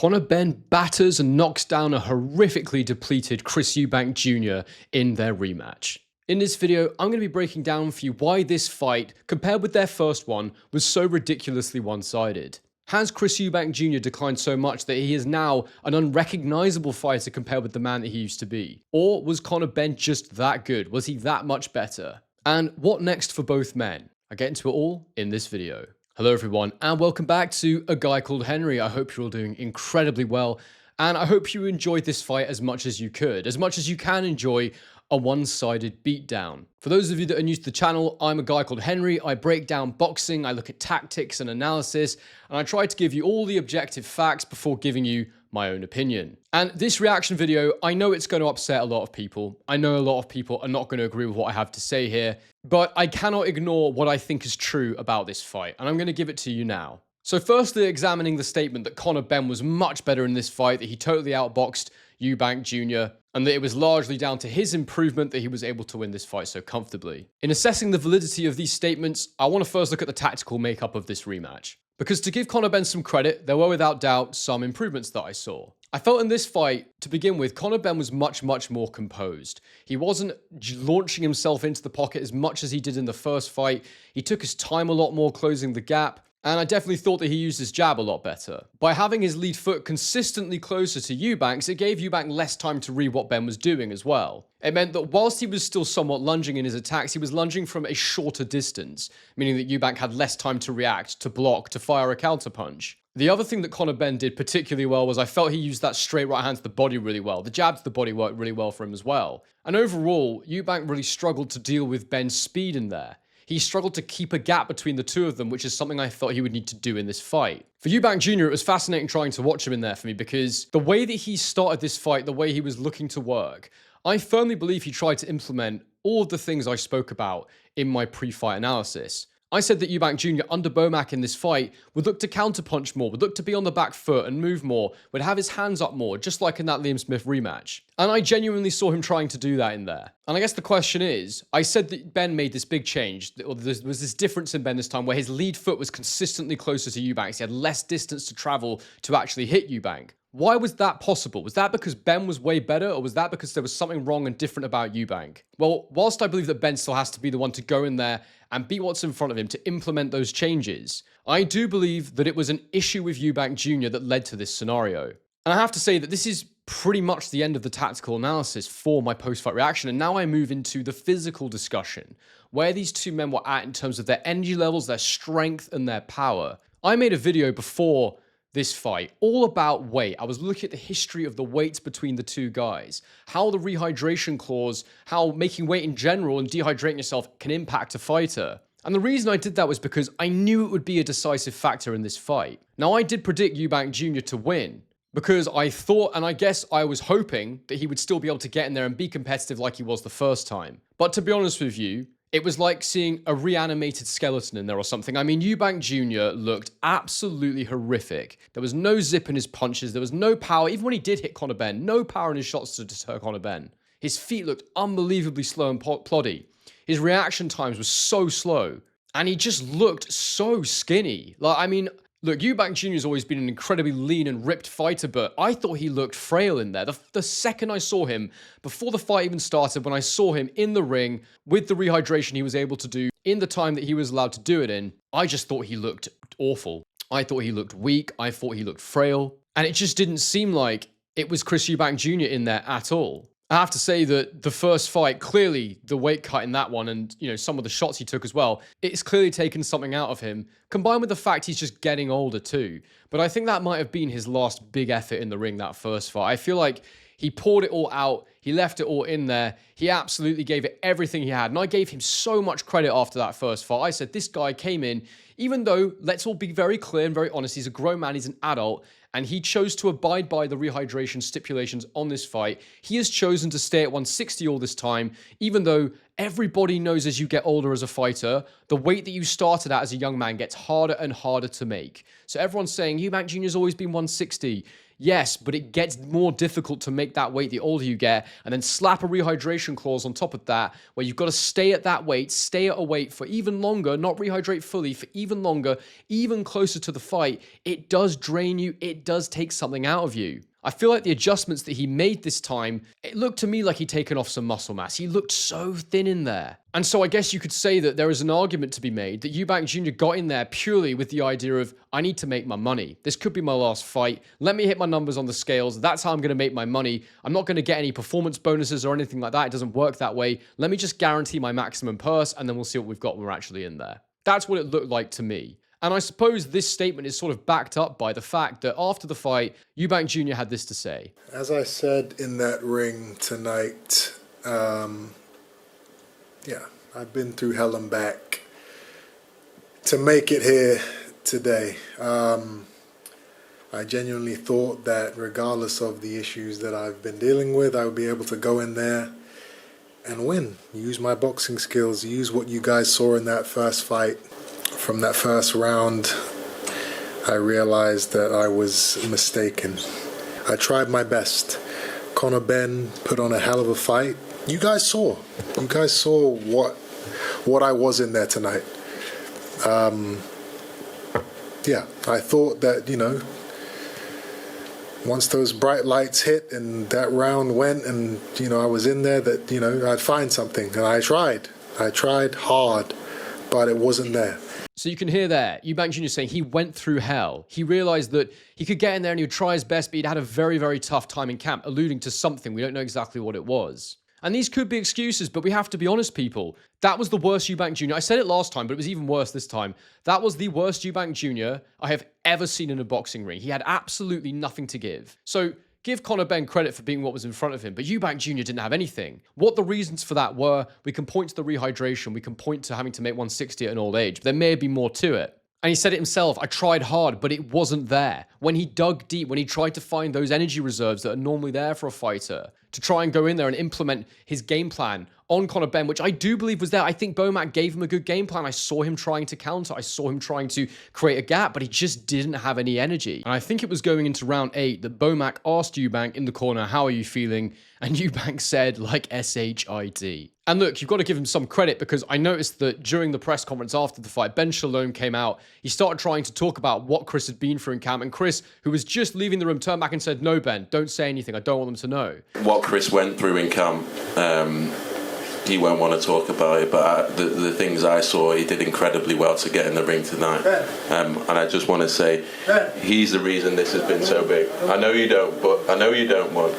Conor Benn batters and knocks down a horrifically depleted Chris Eubank Jr. in their rematch. In this video, I'm going to be breaking down for you why this fight, compared with their first one, was so ridiculously one-sided. Has Chris Eubank Jr. declined so much that he is now an unrecognizable fighter compared with the man that he used to be? Or was Conor Benn just that good? Was he that much better? And what next for both men? I get into it all in this video. Hello everyone, and welcome back to A Guy Called Henry. I hope you're all doing incredibly well, and I hope you enjoyed this fight as much as you could, as much as you can enjoy a one-sided beatdown. For those of you that are new to the channel, I'm A Guy Called Henry. I break down boxing, I look at tactics and analysis, and I try to give you all the objective facts before giving you my own opinion. And this reaction video, I know it's going to upset a lot of people. I know a lot of people are not going to agree with what I have to say here, but I cannot ignore what I think is true about this fight, and I'm going to give it to you now. So firstly, examining the statement that Conor Benn was much better in this fight, that he totally outboxed Eubank Jr., and that it was largely down to his improvement that he was able to win this fight so comfortably. In assessing the validity of these statements, I want to first look at the tactical makeup of this rematch. Because to give Conor Benn some credit, there were without doubt some improvements that I saw. I felt in this fight, to begin with, Conor Benn was much more composed. He wasn't launching himself into the pocket as much as he did in the first fight. He took his time a lot more closing the gap. And I definitely thought that he used his jab a lot better. By having his lead foot consistently closer to Eubank's, it gave Eubank less time to read what Benn was doing as well. It meant that whilst he was still somewhat lunging in his attacks, he was lunging from a shorter distance, meaning that Eubank had less time to react, to block, to fire a counterpunch. The other thing that Conor Benn did particularly well was I felt he used that straight right hand to the body really well. The jab to the body worked really well for him as well. And overall, Eubank really struggled to deal with Benn's speed in there. He struggled to keep a gap between the two of them, which is something I thought he would need to do in this fight. For Eubank Jr., it was fascinating trying to watch him in there for me because the way that he started this fight, the way he was looking to work, I firmly believe he tried to implement all of the things I spoke about in my pre-fight analysis. I said that Eubank Jr. under Bomac in this fight would look to counterpunch more, would look to be on the back foot and move more, would have his hands up more, just like in that Liam Smith rematch. And I genuinely saw him trying to do that in there. And I guess the question is, I said that Benn made this big change, or there was this difference in Benn this time where his lead foot was consistently closer to Eubank's. He had less distance to travel to actually hit Eubank. Why was that possible? Was that because Benn was way better, or was that because there was something wrong and different about Eubank? Well, whilst I believe that Benn still has to be the one to go in there and beat what's in front of him to implement those changes, I do believe that it was an issue with Eubank Jr. that led to this scenario. And I have to say that this is pretty much the end of the tactical analysis for my post-fight reaction, and now I move into the physical discussion, where these two men were at in terms of their energy levels, their strength, and their power. I made a video before this fight all about weight. I was looking at the history of the weights between the two guys, how the rehydration clause, how making weight in general and dehydrating yourself can impact a fighter. And the reason I did that was because I knew it would be a decisive factor in this fight. Now, I did predict Eubank Jr. to win because I thought, and I guess I was hoping, that he would still be able to get in there and be competitive like he was the first time. But to be honest with you, it was like seeing a reanimated skeleton in there or something. I mean, Eubank Jr. looked absolutely horrific. There was no zip in his punches. There was no power. Even when he did hit Conor Benn, no power in his shots to deter Conor Benn. His feet looked unbelievably slow and ploddy. His reaction times were so slow. And he just looked so skinny. Like, I mean, look, Eubank Jr. has always been an incredibly lean and ripped fighter, but I thought he looked frail in there. The second I saw him, before the fight even started, when I saw him in the ring with the rehydration he was able to do in the time that he was allowed to do it in, I just thought he looked awful. I thought he looked weak. I thought he looked frail. And it just didn't seem like it was Chris Eubank Jr. in there at all. I have to say that the first fight, clearly the weight cut in that one and, you know, some of the shots he took as well, it's clearly taken something out of him, combined with the fact he's just getting older too. But I think that might have been his last big effort in the ring, that first fight. I feel like he poured it all out. He left it all in there. He absolutely gave it everything he had. And I gave him so much credit after that first fight. I said, this guy came in, even though, let's all be very clear and very honest, he's a grown man, he's an adult, and he chose to abide by the rehydration stipulations on this fight. He has chosen to stay at 160 all this time, even though everybody knows as you get older as a fighter, the weight that you started at as a young man gets harder and harder to make. So everyone's saying Eubank Jr.'s always been 160. Yes, but it gets more difficult to make that weight the older you get, and then slap a rehydration clause on top of that, where you've got to stay at that weight, stay at a weight for even longer, not rehydrate fully, for even longer, even closer to the fight. It does drain you. It does take something out of you. I feel like the adjustments that he made this time, it looked to me like he'd taken off some muscle mass. He looked so thin in there. And so I guess you could say that there is an argument to be made that Eubank Jr. got in there purely with the idea of, I need to make my money. This could be my last fight. Let me hit my numbers on the scales. That's how I'm going to make my money. I'm not going to get any performance bonuses or anything like that. It doesn't work that way. Let me just guarantee my maximum purse, and then we'll see what we've got when we're actually in there. That's what it looked like to me. And I suppose this statement is sort of backed up by the fact that after the fight, Eubank Jr. had this to say. As I said in that ring tonight, I've been through hell and back to make it here today. I genuinely thought that regardless of the issues that I've been dealing with, I would be able to go in there and win. Use my boxing skills, use what you guys saw in that first fight. From that first round, I realized that I was mistaken. I tried my best. Conor Benn put on a hell of a fight. You guys saw. You guys saw what I was in there tonight. I thought that, once those bright lights hit and that round went and, I was in there, that, I'd find something. And I tried. I tried hard, but it wasn't there. So you can hear there, Eubank Jr. saying he went through hell. He realized that he could get in there and he would try his best, but he'd had a very, very tough time in camp, alluding to something. We don't know exactly what it was. And these could be excuses, but we have to be honest, people. That was the worst Eubank Jr. I said it last time, but it was even worse this time. That was the worst Eubank Jr. I have ever seen in a boxing ring. He had absolutely nothing to give. So give Conor Benn credit for being what was in front of him, but Eubank Jr. didn't have anything. What the reasons for that were, we can point to the rehydration, we can point to having to make 160 at an old age, but there may be more to it. And he said it himself, I tried hard, but it wasn't there. When he dug deep, when he tried to find those energy reserves that are normally there for a fighter, to try and go in there and implement his game plan on Conor Benn, which I do believe was there. I think Bomac gave him a good game plan. I saw him trying to counter. I saw him trying to create a gap, but he just didn't have any energy. And I think it was going into round 8 that Bomac asked Eubank in the corner, how are you feeling? And Eubank said, like SHID. And look, you've got to give him some credit because I noticed that during the press conference after the fight, Ben Shalom came out. He started trying to talk about what Chris had been through in camp. And Chris, who was just leaving the room, turned back and said, no, Ben, don't say anything. I don't want them to know. What Chris went through in camp, he won't want to talk about it, but the things I saw, he did incredibly well to get in the ring tonight. And I just want to say, he's the reason this has been so big. I know you don't want.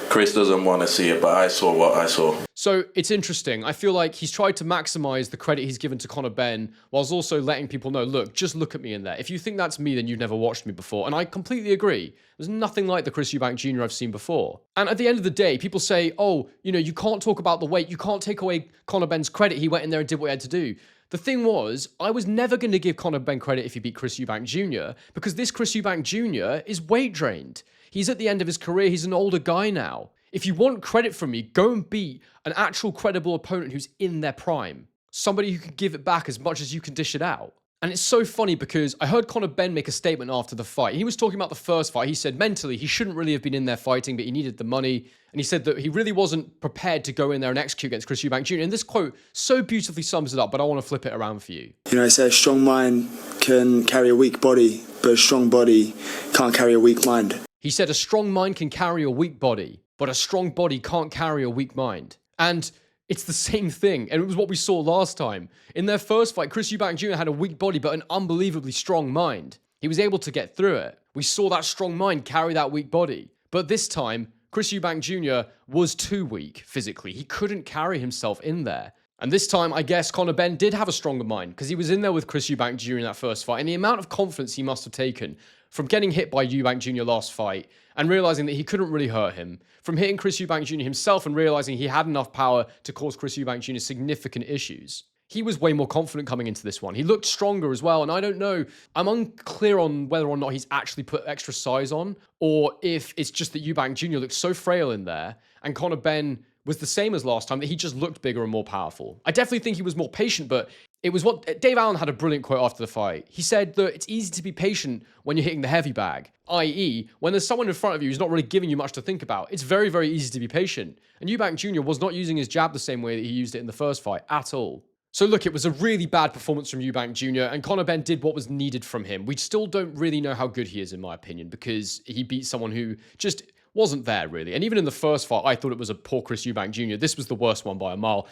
Chris doesn't want to see it, but I saw what I saw. So it's interesting. I feel like he's tried to maximize the credit he's given to Conor Benn, whilst also letting people know, look, just look at me in there. If you think that's me, then you've never watched me before. And I completely agree. There's nothing like the Chris Eubank Jr. I've seen before. And at the end of the day, people say, oh, you can't talk about the weight. You can't take away Conor Benn's credit. He went in there and did what he had to do. The thing was, I was never going to give Conor Benn credit if he beat Chris Eubank Jr. because this Chris Eubank Jr. is weight drained. He's at the end of his career. He's an older guy now. If you want credit from me, go and beat an actual credible opponent who's in their prime. Somebody who can give it back as much as you can dish it out. And it's so funny because I heard Conor Benn make a statement after the fight. He was talking about the first fight. He said mentally he shouldn't really have been in there fighting, but he needed the money. And he said that he really wasn't prepared to go in there and execute against Chris Eubank Jr. And this quote so beautifully sums it up, but I want to flip it around for you. I say a strong mind can carry a weak body, but a strong body can't carry a weak mind. He said a strong mind can carry a weak body, but a strong body can't carry a weak mind. And it's the same thing, and it was what we saw last time. In their first fight, Chris Eubank Jr. had a weak body, but an unbelievably strong mind. He was able to get through it. We saw that strong mind carry that weak body. But this time, Chris Eubank Jr. was too weak physically. He couldn't carry himself in there. And this time, I guess Conor Benn did have a stronger mind because he was in there with Chris Eubank Jr. in that first fight. And the amount of confidence he must have taken from getting hit by Eubank Jr. last fight and realizing that he couldn't really hurt him, from hitting Chris Eubank Jr. himself and realizing he had enough power to cause Chris Eubank Jr. significant issues. He was way more confident coming into this one. He looked stronger as well, and I don't know. I'm unclear on whether or not he's actually put extra size on, or if it's just that Eubank Jr. looked so frail in there, and Conor Benn was the same as last time, that he just looked bigger and more powerful. I definitely think he was more patient, but It was what Dave Allen had a brilliant quote after the fight. He said that it's easy to be patient when you're hitting the heavy bag, i.e., when there's someone in front of you who's not really giving you much to think about. It's very, very easy to be patient. And Eubank Jr. was not using his jab the same way that he used it in the first fight at all. So look, it was a really bad performance from Eubank Jr. and Conor Benn did what was needed from him. We still don't really know how good he is, in my opinion, because he beat someone who just wasn't there, really. And even in the first fight, I thought it was a poor Chris Eubank Jr. This was the worst one by a mile.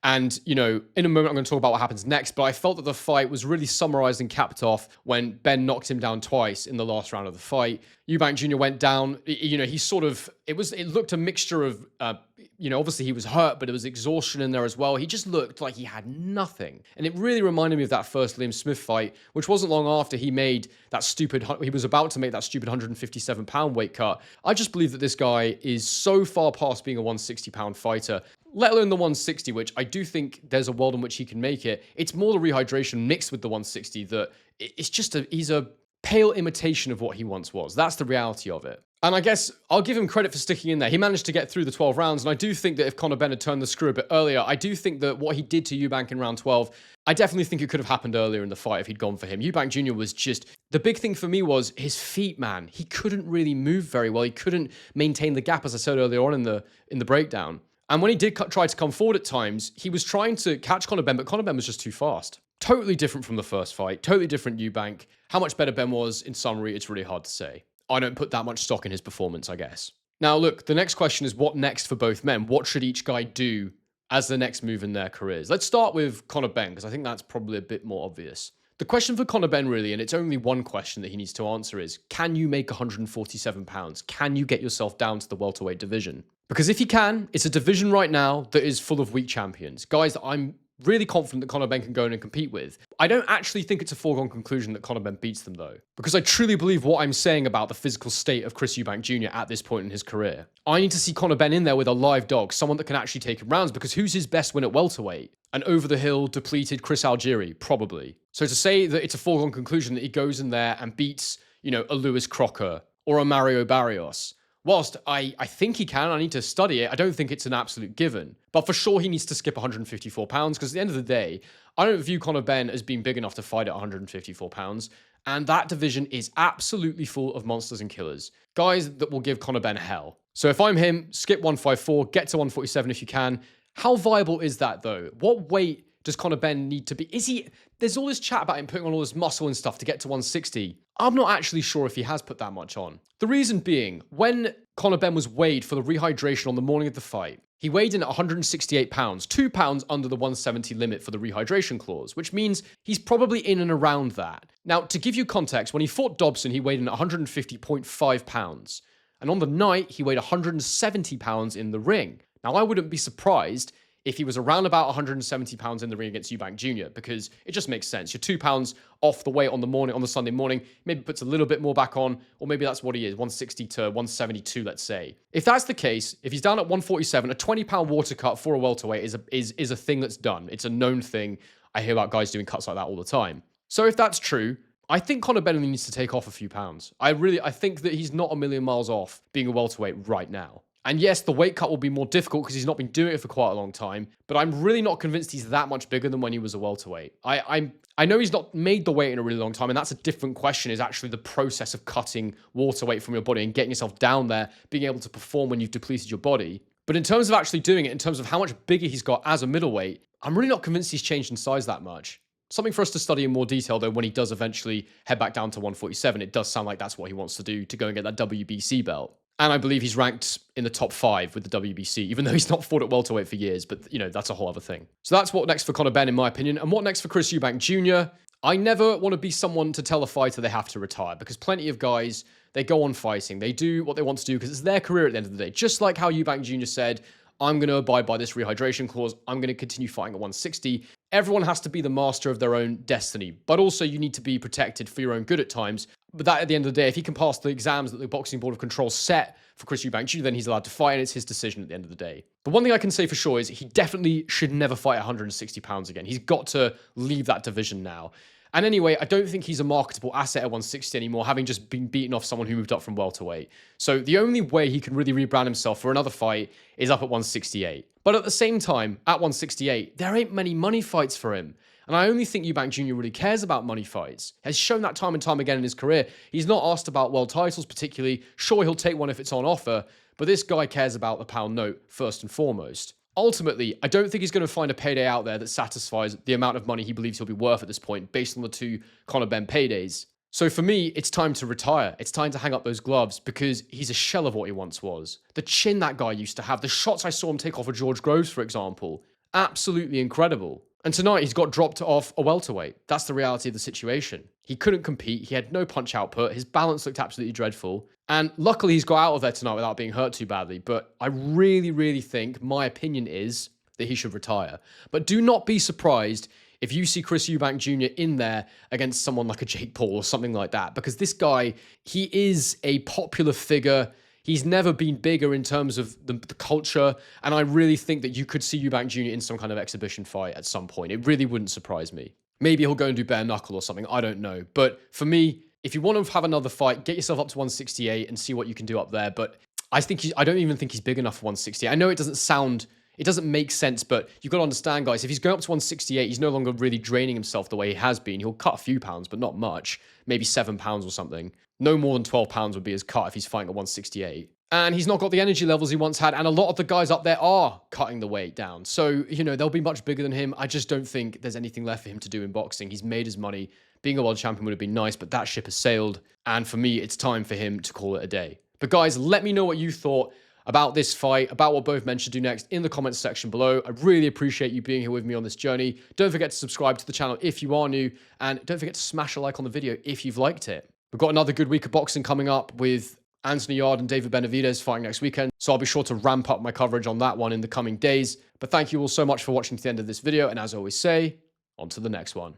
And, you know, in a moment, I'm going to talk about what happens next, but I felt that the fight was really summarized and capped off when Ben knocked him down twice in the last round of the fight. Eubank Jr. went down, you know, he sort of, it looked a mixture of, you know, obviously he was hurt, but there was exhaustion in there as well. He just looked like he had nothing. And it really reminded me of that first Liam Smith fight, which wasn't long after he made that he was about to make that stupid 157-pound weight cut. I just believe that this guy is so far past being a 160-pound fighter, let alone the 160, which I do think there's a world in which he can make it. It's more the rehydration mixed with the 160 that it's just he's a pale imitation of what he once was. That's the reality of it. And I guess I'll give him credit for sticking in there. He managed to get through the 12 rounds, and I do think that if Conor Benn had turned the screw a bit earlier, I do think that what he did to Eubank in round 12, I definitely think it could have happened earlier in the fight if he'd gone for him. Eubank Jr. was just, the big thing for me was his feet, man. He couldn't really move very well. He couldn't maintain the gap, as I said earlier on in the breakdown. And when he did try to come forward at times, he was trying to catch Conor Benn, but Conor Benn was just too fast. Totally different from the first fight, totally different Eubank. How much better Ben was, in summary, it's really hard to say. I don't put that much stock in his performance, I guess. Now, look, the next question is what next for both men? What should each guy do as the next move in their careers? Let's start with Conor Benn, because I think that's probably a bit more obvious. The question for Conor Benn, really, and it's only one question that he needs to answer is, can you make 147 pounds? Can you get yourself down to the welterweight division? Because if you can, it's a division right now that is full of weak champions. Guys that I'm really confident that Conor Benn can go in and compete with. I don't actually think it's a foregone conclusion that Conor Benn beats them, though, because I truly believe what I'm saying about the physical state of Chris Eubank Jr. at this point in his career. I need to see Conor Benn in there with a live dog, someone that can actually take him rounds, because who's his best win at welterweight? An over-the-hill, depleted Chris Algieri, probably. So to say that it's a foregone conclusion that he goes in there and beats, you know, a Lewis Crocker or a Mario Barrios, whilst I think he can, I need to study it, I don't think it's an absolute given. But for sure, he needs to skip 154 pounds, because at the end of the day, I don't view Conor Benn as being big enough to fight at 154 pounds. And that division is absolutely full of monsters and killers. Guys that will give Conor Benn hell. So if I'm him, skip 154, get to 147 if you can. How viable is that, though? What weight does Conor Benn need to be? There's all this chat about him putting on all this muscle and stuff to get to 160. I'm not actually sure if he has put that much on. The reason being, when Conor Benn was weighed for the rehydration on the morning of the fight, he weighed in at 168 pounds, 2 pounds under the 170 limit for the rehydration clause, which means he's probably in and around that. Now, to give you context, when he fought Dobson, he weighed in at 150.5 pounds. And on the night, he weighed 170 pounds in the ring. Now, I wouldn't be surprised if he was around about 170 pounds in the ring against Eubank Jr., because it just makes sense. You're 2 pounds off the weight on the Sunday morning, maybe puts a little bit more back on, or maybe that's what he is, 160 to 172, let's say. If that's the case, if he's down at 147, a 20-pound water cut for a welterweight is a thing that's done. It's a known thing. I hear about guys doing cuts like that all the time. So if that's true, I think Conor Benn needs to take off a few pounds. I think that he's not a million miles off being a welterweight right now. And yes, the weight cut will be more difficult because he's not been doing it for quite a long time, but I'm really not convinced he's that much bigger than when he was a welterweight. I know he's not made the weight in a really long time, and that's a different question, is actually the process of cutting water weight from your body and getting yourself down there, being able to perform when you've depleted your body. But in terms of actually doing it, in terms of how much bigger he's got as a middleweight, I'm really not convinced he's changed in size that much. Something for us to study in more detail, though, when he does eventually head back down to 147. It does sound like that's what he wants to do, to go and get that WBC belt. And I believe he's ranked in the top 5 with the WBC, even though he's not fought at welterweight for years. But, you know, that's a whole other thing. So that's what next for Conor Benn, in my opinion. And what next for Chris Eubank Jr.? I never want to be someone to tell a fighter they have to retire, because plenty of guys, they go on fighting. They do what they want to do because it's their career at the end of the day. Just like how Eubank Jr. said, I'm going to abide by this rehydration clause. I'm going to continue fighting at 160. Everyone has to be the master of their own destiny, but also you need to be protected for your own good at times. But that, at the end of the day, if he can pass the exams that the Boxing Board of Control set for Chris Eubank Jr., then he's allowed to fight, and it's his decision at the end of the day. But one thing I can say for sure is he definitely should never fight 160 pounds again. He's got to leave that division now. And anyway, I don't think he's a marketable asset at 160 anymore, having just been beaten off someone who moved up from welterweight. So the only way he can really rebrand himself for another fight is up at 168. But at the same time, at 168, there ain't many money fights for him. And I only think Eubank Jr. really cares about money fights. Has shown that time and time again in his career. He's not asked about world titles particularly. Sure, he'll take one if it's on offer, but this guy cares about the pound note first and foremost. Ultimately, I don't think he's going to find a payday out there that satisfies the amount of money he believes he'll be worth at this point based on the 2 Conor Benn paydays. So for me, it's time to retire. It's time to hang up those gloves because he's a shell of what he once was. The chin that guy used to have, the shots I saw him take off of George Groves, for example, absolutely incredible. And tonight he's got dropped off a welterweight. That's the reality of the situation. He couldn't compete. He had no punch output. His balance looked absolutely dreadful. And luckily he's got out of there tonight without being hurt too badly. But I really, really think, my opinion is that he should retire. But do not be surprised if you see Chris Eubank Jr. in there against someone like a Jake Paul or something like that. Because this guy, he is a popular figure. He's never been bigger in terms of the culture. And I really think that you could see Eubank Jr. in some kind of exhibition fight at some point. It really wouldn't surprise me. Maybe he'll go and do bare knuckle or something. I don't know. But for me, if you want to have another fight, get yourself up to 168 and see what you can do up there. But I don't even think he's big enough for 168. I know it doesn't make sense, but you've got to understand, guys, if he's going up to 168, he's no longer really draining himself the way he has been. He'll cut a few pounds, but not much. Maybe 7 pounds or something. No more than 12 pounds would be his cut if he's fighting at 168. And he's not got the energy levels he once had, and a lot of the guys up there are cutting the weight down. So, they'll be much bigger than him. I just don't think there's anything left for him to do in boxing. He's made his money. Being a world champion would have been nice, but that ship has sailed. And for me, it's time for him to call it a day. But guys, let me know what you thought about this fight, about what both men should do next in the comments section below. I really appreciate you being here with me on this journey. Don't forget to subscribe to the channel if you are new, and don't forget to smash a like on the video if you've liked it. We've got another good week of boxing coming up with Anthony Yarde and David Benavidez fighting next weekend, so I'll be sure to ramp up my coverage on that one in the coming days. But thank you all so much for watching to the end of this video, and as I always say, on to the next one.